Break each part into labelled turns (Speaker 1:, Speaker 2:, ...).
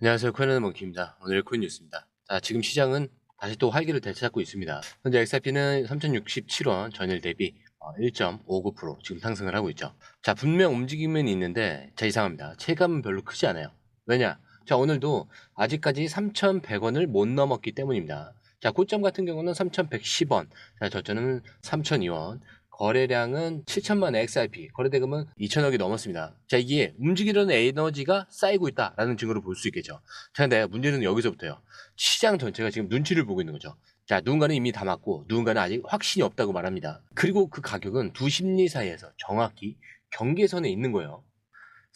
Speaker 1: 안녕하세요. 코인하는 몽키입니다. 오늘의 코인 뉴스입니다. 자, 지금 시장은 다시 또 활기를 되찾고 있습니다. 현재 XRP는 3067원 전일 대비 1.59% 지금 상승을 하고 있죠. 자, 분명 움직임은 있는데 이상합니다. 체감은 별로 크지 않아요. 왜냐? 자, 오늘도 아직까지 3,100원을 못 넘었기 때문입니다. 자, 고점 같은 경우는 3,110원, 자, 저점은 3,002원, 거래량은 7천만 XRP, 거래대금은 2천억이 넘었습니다. 자, 이게 움직이려는 에너지가 쌓이고 있다라는 증거로 볼 수 있겠죠. 자, 근데 문제는 여기서부터요. 시장 전체가 지금 눈치를 보고 있는 거죠. 자, 누군가는 이미 다 맞고 누군가는 아직 확신이 없다고 말합니다. 그리고 그 가격은 두 심리 사이에서 정확히 경계선에 있는 거예요.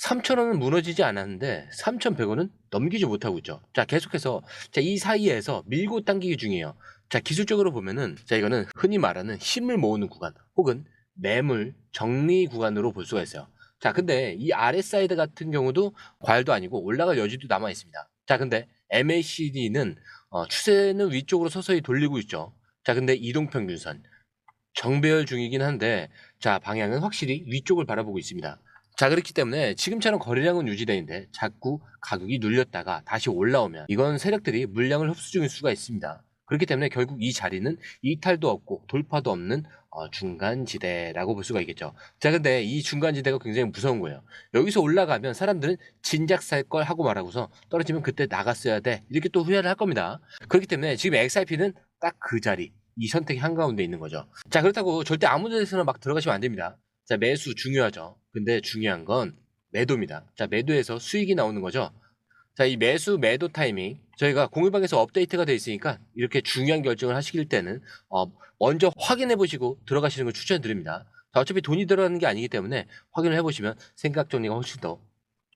Speaker 1: 3,000원은 무너지지 않았는데 3,100원은 넘기지 못하고 있죠. 자, 계속해서 이 사이에서 밀고 당기기 중이에요. 자, 기술적으로 보면은 이거는 흔히 말하는 힘을 모으는 구간 혹은 매물 정리 구간으로 볼 수가 있어요. 자, 근데 이 아래 사이드 같은 경우도 과열도 아니고 올라갈 여지도 남아 있습니다. 자, 근데 MACD는 추세는 위쪽으로 서서히 돌리고 있죠. 자, 근데 이동평균선 정배열 중이긴 한데, 자, 방향은 확실히 위쪽을 바라보고 있습니다. 자, 그렇기 때문에 지금처럼 거래량은 유지되는데 자꾸 가격이 눌렸다가 다시 올라오면 이건 세력들이 물량을 흡수 중일 수가 있습니다. 그렇기 때문에 결국 이 자리는 이탈도 없고 돌파도 없는 중간지대라고 볼 수가 있겠죠. 자, 근데 이 중간지대가 굉장히 무서운 거예요. 여기서 올라가면 사람들은 진작 살 걸 하고 말하고서 떨어지면 그때 나갔어야 돼, 이렇게 또 후회를 할 겁니다. 그렇기 때문에 지금 XRP는 딱 그 자리, 이 선택이 한가운데 있는 거죠. 자, 그렇다고 절대 아무 데서나 막 들어가시면 안 됩니다. 자, 매수 중요하죠. 근데 중요한 건 매도입니다. 자, 매도에서 수익이 나오는 거죠. 자, 이 매수 매도 타이밍 저희가 공유방에서 업데이트가 되어 있으니까 이렇게 중요한 결정을 하실 때는 먼저 확인해 보시고 들어가시는 걸 추천드립니다. 자, 어차피 돈이 들어가는 게 아니기 때문에 확인을 해보시면 생각 정리가 훨씬 더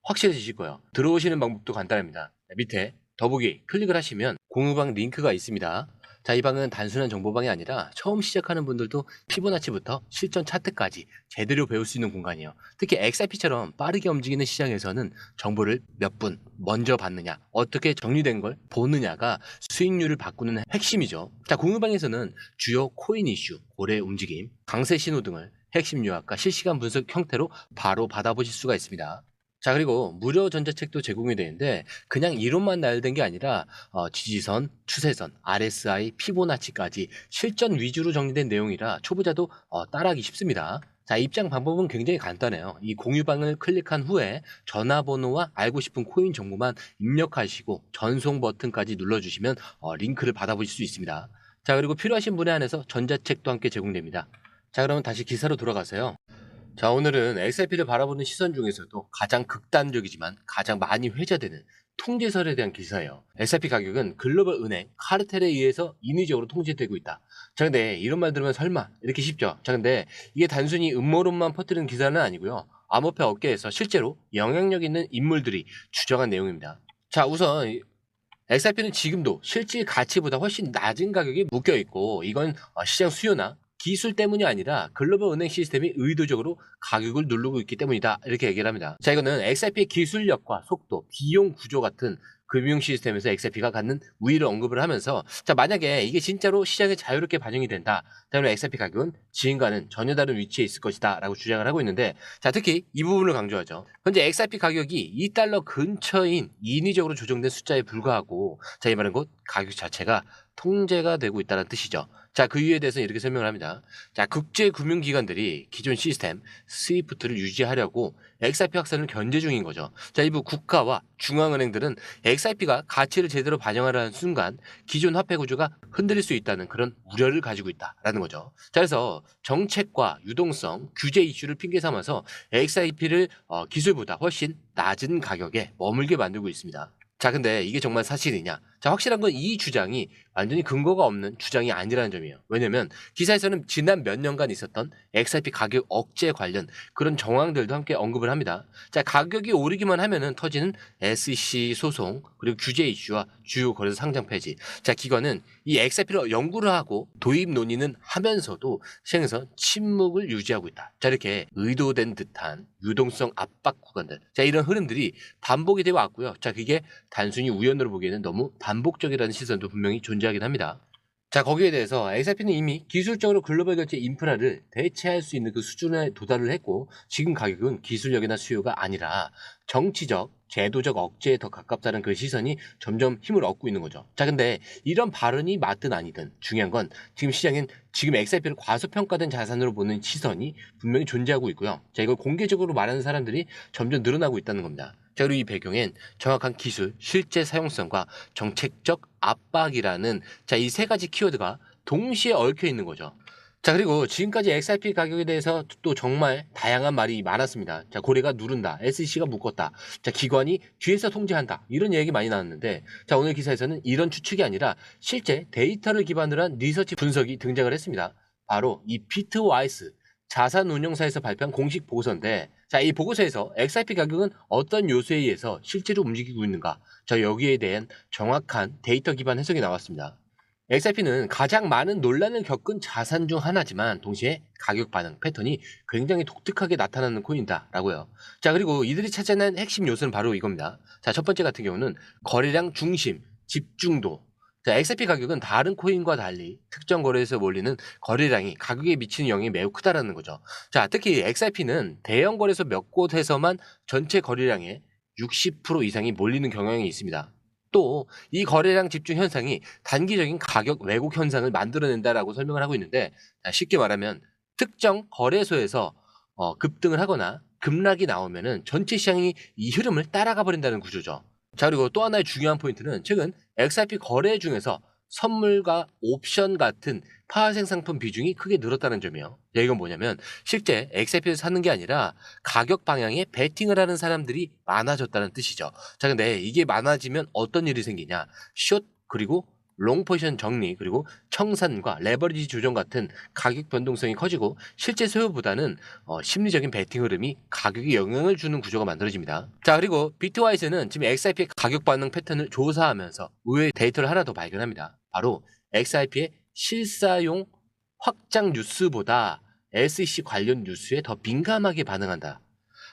Speaker 1: 확실해지실 거예요. 들어오시는 방법도 간단합니다. 밑에 더보기 클릭을 하시면 공유방 링크가 있습니다. 자, 이 방은 단순한 정보방이 아니라 처음 시작하는 분들도 피보나치부터 실전 차트까지 제대로 배울 수 있는 공간이에요. 특히 XRP처럼 빠르게 움직이는 시장에서는 정보를 몇 분 먼저 받느냐, 어떻게 정리된 걸 보느냐가 수익률을 바꾸는 핵심이죠. 자, 공유방에서는 주요 코인 이슈, 고래 움직임, 강세 신호 등을 핵심 요약과 실시간 분석 형태로 바로 받아보실 수가 있습니다. 자, 그리고 무료 전자책도 제공이 되는데 그냥 이론만 나열된 게 아니라 지지선, 추세선, RSI, 피보나치까지 실전 위주로 정리된 내용이라 초보자도 따라하기 쉽습니다. 자, 입장 방법은 굉장히 간단해요. 이 공유방을 클릭한 후에 전화번호와 알고 싶은 코인 정보만 입력하시고 전송 버튼까지 눌러주시면 링크를 받아보실 수 있습니다. 자, 그리고 필요하신 분에 한해서 전자책도 함께 제공됩니다. 자, 그러면 다시 기사로 돌아가세요. 자, 오늘은 XRP를 바라보는 시선 중에서도 가장 극단적이지만 가장 많이 회자되는 통제설에 대한 기사예요. XRP 가격은 글로벌 은행 카르텔에 의해서 인위적으로 통제되고 있다. 자, 근데 이런 말 들으면 설마 이렇게 쉽죠? 자, 근데 이게 단순히 음모론만 퍼뜨리는 기사는 아니고요. 암호화 업계에서 실제로 영향력 있는 인물들이 주장한 내용입니다. 자, 우선 XRP는 지금도 실질 가치보다 훨씬 낮은 가격이 묶여 있고, 이건 시장 수요나 기술 때문이 아니라 글로벌 은행 시스템이 의도적으로 가격을 누르고 있기 때문이다, 이렇게 얘기를 합니다. 자, 이거는 XRP의 기술력과 속도, 비용 구조 같은 금융 시스템에서 XRP가 갖는 우위를 언급을 하면서, 자, 만약에 이게 진짜로 시장에 자유롭게 반영이 된다, 그러면 XRP 가격은 지금과는 전혀 다른 위치에 있을 것이다 라고 주장을 하고 있는데, 자, 특히 이 부분을 강조하죠. 현재 XRP 가격이 2달러 근처인 인위적으로 조정된 숫자에 불과하고, 자, 이 말은 곧 가격 자체가 통제가 되고 있다는 뜻이죠. 자, 그 이유에 대해서는 이렇게 설명을 합니다. 자, 국제금융기관들이 기존 시스템 스위프트를 유지하려고 XRP 확산을 견제 중인 거죠. 자, 일부 국가와 중앙은행들은 XRP가 가치를 제대로 반영하려는 순간 기존 화폐 구조가 흔들릴 수 있다는 그런 우려를 가지고 있다라는 거죠. 자, 그래서 정책과 유동성, 규제 이슈를 핑계 삼아서 XRP를 기술보다 훨씬 낮은 가격에 머물게 만들고 있습니다. 자, 근데 이게 정말 사실이냐? 자, 확실한 건 이 주장이 완전히 근거가 없는 주장이 아니라는 점이에요. 왜냐면 기사에서는 지난 몇 년간 있었던 XRP 가격 억제 관련 그런 정황들도 함께 언급을 합니다. 자, 가격이 오르기만 하면은 터지는 SEC 소송, 그리고 규제 이슈와 주요 거래소 상장 폐지. 자, 기관은 이 XRP를 연구를 하고 도입 논의는 하면서도 시장에서 침묵을 유지하고 있다. 자, 이렇게 의도된 듯한 유동성 압박 구간들. 자, 이런 흐름들이 반복이 되어 왔고요. 자, 그게 단순히 우연으로 보기에는 너무 반복적이라는 시선도 분명히 존재하긴 합니다. 자, 거기에 대해서 XRP는 이미 기술적으로 글로벌 결제 인프라를 대체할 수 있는 그 수준에 도달을 했고, 지금 가격은 기술력이나 수요가 아니라 정치적, 제도적 억제에 더 가깝다는 그 시선이 점점 힘을 얻고 있는 거죠. 자, 근데 이런 발언이 맞든 아니든 중요한 건 지금 시장엔 지금 XRP를 과소평가된 자산으로 보는 시선이 분명히 존재하고 있고요. 자, 이걸 공개적으로 말하는 사람들이 점점 늘어나고 있다는 겁니다. 자, 그리고 이 배경엔 정확한 기술, 실제 사용성과 정책적 압박이라는 자, 이 세 가지 키워드가 동시에 얽혀 있는 거죠. 자, 그리고 지금까지 XRP 가격에 대해서 또 정말 다양한 말이 많았습니다. 자, 고래가 누른다, SEC가 묶었다, 자, 기관이 뒤에서 통제한다, 이런 얘기 많이 나왔는데, 자, 오늘 기사에서는 이런 추측이 아니라 실제 데이터를 기반으로 한 리서치 분석이 등장을 했습니다. 바로 이 비트와이스 자산운용사에서 발표한 공식 보고서인데, 자, 이 보고서에서 XRP 가격은 어떤 요소에 의해서 실제로 움직이고 있는가, 자, 여기에 대한 정확한 데이터 기반 해석이 나왔습니다. XRP는 가장 많은 논란을 겪은 자산 중 하나지만 동시에 가격 반응 패턴이 굉장히 독특하게 나타나는 코인이다라고요. 자, 그리고 이들이 찾아낸 핵심 요소는 바로 이겁니다. 자, 첫 번째 같은 경우는 거래량 중심, 집중도. 자, XRP 가격은 다른 코인과 달리 특정 거래에서 몰리는 거래량이 가격에 미치는 영향이 매우 크다라는 거죠. 자, 특히 XRP는 대형 거래소 몇 곳에서만 전체 거래량의 60% 이상이 몰리는 경향이 있습니다. 또 이 거래량 집중 현상이 단기적인 가격 왜곡 현상을 만들어낸다라고 설명을 하고 있는데, 쉽게 말하면 특정 거래소에서 급등을 하거나 급락이 나오면은 전체 시장이 이 흐름을 따라가 버린다는 구조죠. 자, 그리고 또 하나의 중요한 포인트는 최근 XRP 거래 중에서 선물과 옵션 같은 파생 상품 비중이 크게 늘었다는 점이에요. 야, 이건 뭐냐면 실제 XRP를 사는 게 아니라 가격 방향에 베팅을 하는 사람들이 많아졌다는 뜻이죠. 자, 근데 이게 많아지면 어떤 일이 생기냐? 숏 그리고 롱 포지션 정리 그리고 청산과 레버리지 조정 같은 가격 변동성이 커지고 실제 소요보다는 심리적인 베팅 흐름이 가격에 영향을 주는 구조가 만들어집니다. 자, 그리고 비트와이즈는 지금 XRP의 가격 반응 패턴을 조사하면서 의외의 데이터를 하나 더 발견합니다. 바로 XRP의 실사용 확장 뉴스보다 SEC 관련 뉴스에 더 민감하게 반응한다.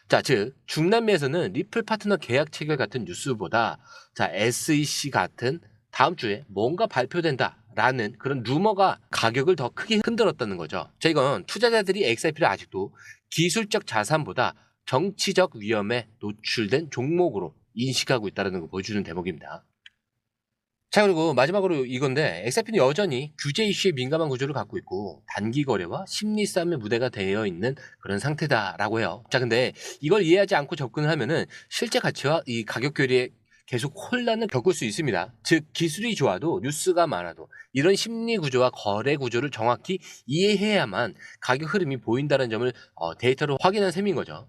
Speaker 1: 자, 즉 중남미에서는 리플 파트너 계약 체결 같은 뉴스보다 자, SEC 같은 다음 주에 뭔가 발표된다라는 그런 루머가 가격을 더 크게 흔들었다는 거죠. 자, 이건 투자자들이 XRP를 아직도 기술적 자산보다 정치적 위험에 노출된 종목으로 인식하고 있다는 걸 보여주는 대목입니다. 자, 그리고 마지막으로 이건데 XRP는 여전히 규제 이슈에 민감한 구조를 갖고 있고 단기 거래와 심리 싸움의 무대가 되어 있는 그런 상태다라고 해요. 자, 근데 이걸 이해하지 않고 접근을 하면은 실제 가치와 이 가격 교류에 계속 혼란을 겪을 수 있습니다. 즉 기술이 좋아도 뉴스가 많아도 이런 심리 구조와 거래 구조를 정확히 이해해야만 가격 흐름이 보인다는 점을 데이터로 확인한 셈인 거죠.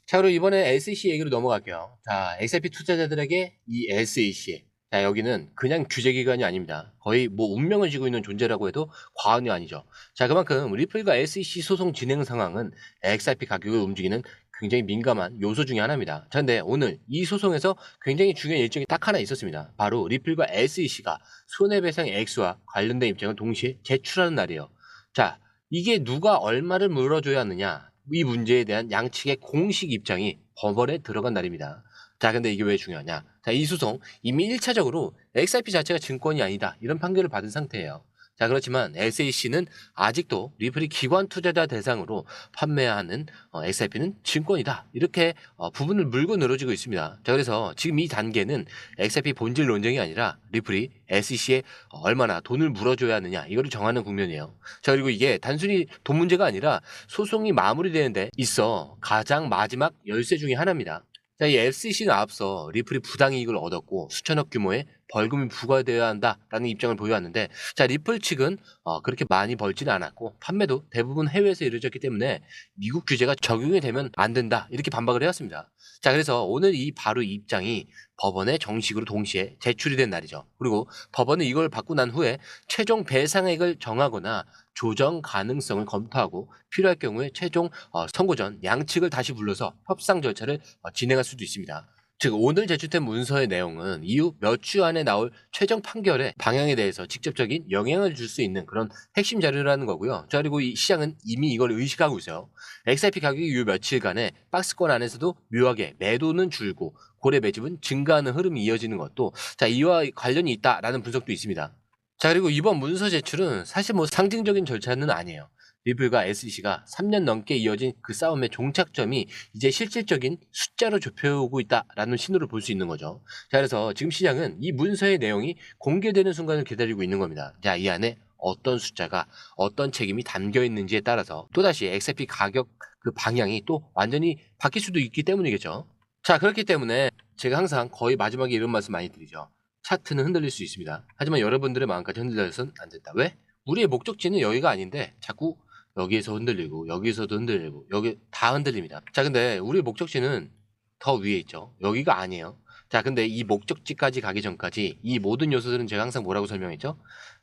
Speaker 1: 자, 그리고 이번에 SEC 얘기로 넘어갈게요. 자, XRP 투자자들에게 이 SEC 자, 여기는 그냥 규제기관이 아닙니다. 거의 뭐 운명을 쥐고 있는 존재라고 해도 과언이 아니죠. 자, 그만큼 리플과 SEC 소송 진행 상황은 XRP 가격을 움직이는 굉장히 민감한 요소 중에 하나입니다. 자, 근데 오늘 이 소송에서 굉장히 중요한 일정이 딱 하나 있었습니다. 바로 리플과 SEC가 손해배상 액수와 관련된 입장을 동시에 제출하는 날이에요. 자, 이게 누가 얼마를 물어줘야 하느냐, 이 문제에 대한 양측의 공식 입장이 법원에 들어간 날입니다. 자, 근데 이게 왜 중요하냐? 자, 이 소송 이미 1차적으로 XRP 자체가 증권이 아니다 이런 판결을 받은 상태예요. 자, 그렇지만 SEC는 아직도 리플이 기관 투자자 대상으로 판매하는 XRP는 증권이다 이렇게 부분을 물고 늘어지고 있습니다. 자, 그래서 지금 이 단계는 XRP 본질 논쟁이 아니라 리플이 SEC에 얼마나 돈을 물어줘야 하느냐 이거를 정하는 국면이에요. 자, 그리고 이게 단순히 돈 문제가 아니라 소송이 마무리되는데 있어 가장 마지막 열쇠 중에 하나입니다. 자, 이 SEC는 앞서 리플이 부당이익을 얻었고 수천억 규모의 벌금이 부과되어야 한다라는 입장을 보여왔는데, 자, 리플 측은 그렇게 많이 벌지는 않았고 판매도 대부분 해외에서 이루어졌기 때문에 미국 규제가 적용이 되면 안 된다 이렇게 반박을 해왔습니다. 자, 그래서 오늘 이 바로 이 입장이 법원에 정식으로 동시에 제출이 된 날이죠. 그리고 법원은 이걸 받고 난 후에 최종 배상액을 정하거나 조정 가능성을 검토하고 필요할 경우에 최종 선고 전 양측을 다시 불러서 협상 절차를 진행할 수도 있습니다. 즉 오늘 제출된 문서의 내용은 이후 몇 주 안에 나올 최종 판결의 방향에 대해서 직접적인 영향을 줄 수 있는 그런 핵심 자료라는 거고요. 자, 그리고 이 시장은 이미 이걸 의식하고 있어요. XRP 가격이 이 며칠간에 박스권 안에서도 묘하게 매도는 줄고 고래 매집은 증가하는 흐름이 이어지는 것도 자, 이와 관련이 있다라는 분석도 있습니다. 자, 그리고 이번 문서 제출은 사실 뭐 상징적인 절차는 아니에요. 리플과 SEC가 3년 넘게 이어진 그 싸움의 종착점이 이제 실질적인 숫자로 좁혀오고 있다라는 신호를 볼 수 있는 거죠. 자, 그래서 지금 시장은 이 문서의 내용이 공개되는 순간을 기다리고 있는 겁니다. 자, 이 안에 어떤 숫자가 어떤 책임이 담겨 있는지에 따라서 또다시 XRP 가격 그 방향이 또 완전히 바뀔 수도 있기 때문이겠죠. 자, 그렇기 때문에 제가 항상 거의 마지막에 이런 말씀 많이 드리죠. 차트는 흔들릴 수 있습니다. 하지만 여러분들의 마음까지 흔들려서는 안 된다. 왜? 우리의 목적지는 여기가 아닌데 자꾸 여기에서 흔들리고 여기서도 흔들리고 여기 다 흔들립니다. 자, 근데 우리의 목적지는 더 위에 있죠. 여기가 아니에요. 자, 근데 이 목적지까지 가기 전까지 이 모든 요소들은 제가 항상 뭐라고 설명했죠?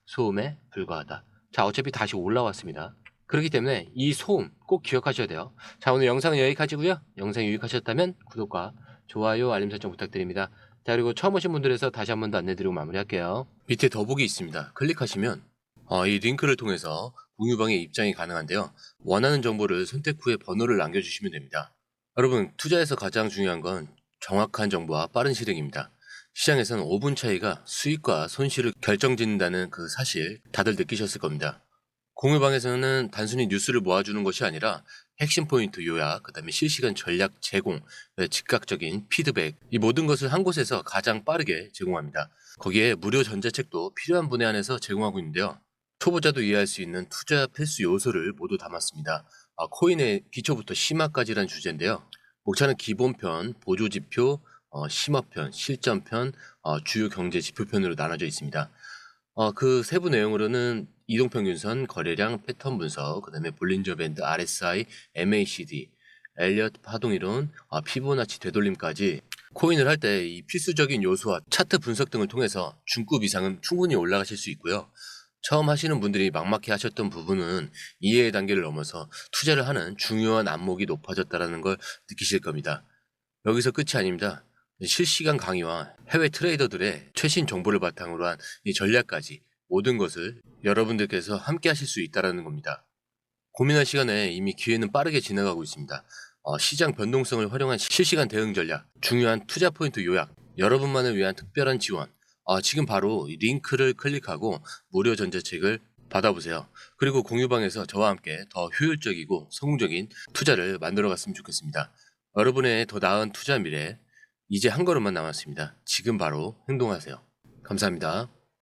Speaker 1: 소음에 불과하다. 자, 어차피 다시 올라왔습니다. 그렇기 때문에 이 소음 꼭 기억하셔야 돼요. 자, 오늘 영상은 여기까지고요. 영상이 유익하셨다면 구독과 좋아요, 알림 설정 부탁드립니다. 자, 그리고 처음 오신 분들에서 다시 한 번 더 안내드리고 마무리할게요. 밑에 더보기 있습니다. 클릭하시면 이 링크를 통해서 공유방에 입장이 가능한데요. 원하는 정보를 선택 후에 번호를 남겨주시면 됩니다. 여러분, 투자에서 가장 중요한 건 정확한 정보와 빠른 실행입니다. 시장에서는 5분 차이가 수익과 손실을 결정짓는다는 그 사실 다들 느끼셨을 겁니다. 공유방에서는 단순히 뉴스를 모아주는 것이 아니라 핵심 포인트 요약, 그 다음에 실시간 전략 제공, 즉각적인 피드백, 이 모든 것을 한 곳에서 가장 빠르게 제공합니다. 거기에 무료 전자책도 필요한 분에 한해서 제공하고 있는데요. 초보자도 이해할 수 있는 투자 필수 요소를 모두 담았습니다. 코인의 기초부터 심화까지란 주제인데요. 목차는 기본편, 보조지표, 심화편, 실전편, 주요 경제 지표편으로 나눠져 있습니다. 그 세부 내용으로는 이동평균선, 거래량, 패턴 분석, 그 다음에 볼린저 밴드, RSI, MACD, 엘리엇 파동이론, 피보나치 되돌림까지 코인을 할 때 이 필수적인 요소와 차트 분석 등을 통해서 중급 이상은 충분히 올라가실 수 있고요. 처음 하시는 분들이 막막해 하셨던 부분은 이해의 단계를 넘어서 투자를 하는 중요한 안목이 높아졌다는 걸 느끼실 겁니다. 여기서 끝이 아닙니다. 실시간 강의와 해외 트레이더들의 최신 정보를 바탕으로 한 이 전략까지 모든 것을 여러분들께서 함께 하실 수 있다는 겁니다. 고민할 시간에 이미 기회는 빠르게 지나가고 있습니다. 시장 변동성을 활용한 실시간 대응 전략, 중요한 투자 포인트 요약, 여러분만을 위한 특별한 지원. 지금 바로 이 링크를 클릭하고 무료 전자책을 받아보세요. 그리고 공유방에서 저와 함께 더 효율적이고 성공적인 투자를 만들어 갔으면 좋겠습니다. 여러분의 더 나은 투자 미래, 이제 한 걸음만 남았습니다. 지금 바로 행동하세요. 감사합니다.